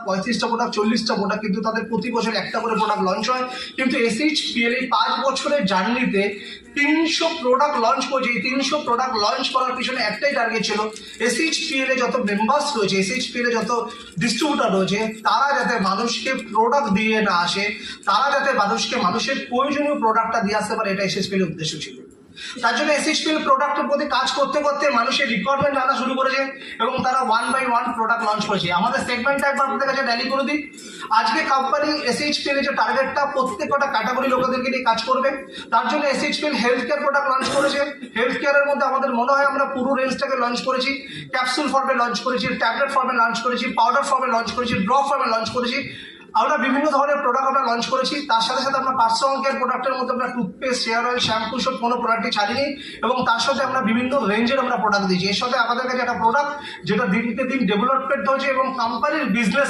35টা product 40টা product, কিন্তু তাদের প্রতি বছর একটা করে প্রোডাক্ট লঞ্চ হয়। কিন্তু SHPL এই 5 বছরের জার্নিতে 300 প্রোডাক্ট লঞ্চ করেছে। এই 300 প্রোডাক্ট লঞ্চ করার পিছনে একটাই টার্গেট ছিল, SHPL এ যত মেম্বার্স রয়েছে, SHPL এ যত ডিস্ট্রিবিউটার রয়েছে, তারা যাতে মানুষকে প্রোডাক্ট দিয়ে না আসে, তারা যাতে মানুষের প্রয়োজনীয় প্রোডাক্টটা দিয়ে আসতে পারে, এটা SHPL এর উদ্দেশ্য ছিল। তার জন্য SHPL প্রোডাক্টের প্রতি কাজ করতে করতে মানুষের রিকোয়ারমেন্ট আনা শুরু করেছে এবং তারা 1 by 1 প্রোডাক্ট লঞ্চ করেছে। আমাদের সেগমেন্টটা একবার আপনাদের কাছে ট্যালি করে দিই। আজকে কোম্পানি SHPL এর যে টার্গেটটা প্রত্যেকটা ক্যাটাগরি লোকেদেরকে নিয়ে কাজ করবে, তার জন্য SHPL health care product launch করেছে। হেলথ কেয়ারের মধ্যে আমাদের মনে হয় আমরা পুরো রেঞ্জটাকে লঞ্চ করেছি। ক্যাপসুল ফর্মে লঞ্চ করেছি, ট্যাবলেট ফর্মে লঞ্চ করেছি, পাউডার ফর্মে লঞ্চ করেছি, ড্রপ ফর্মে লঞ্চ করেছি। আমরা বিভিন্ন ধরনের প্রোডাক্ট আমরা লঞ্চ করেছি। তার সাথে সাথে আমরা পার্সোনাল কেয়ার প্রোডাক্টের মধ্যে আমরা টুথপেস্ট, হেয়ার অয়েল, শ্যাম্পু সব কোনো প্রোডাক্টই ছাড়িনি এবং তার সাথে আমরা বিভিন্ন রেঞ্জের আমরা প্রোডাক্ট দিয়েছি। এর সাথে আমাদের কাছে একটা প্রোডাক্ট যেটা দিনকে দিন ডেভেলপমেন্ট হয়েছে এবং কোম্পানির বিজনেস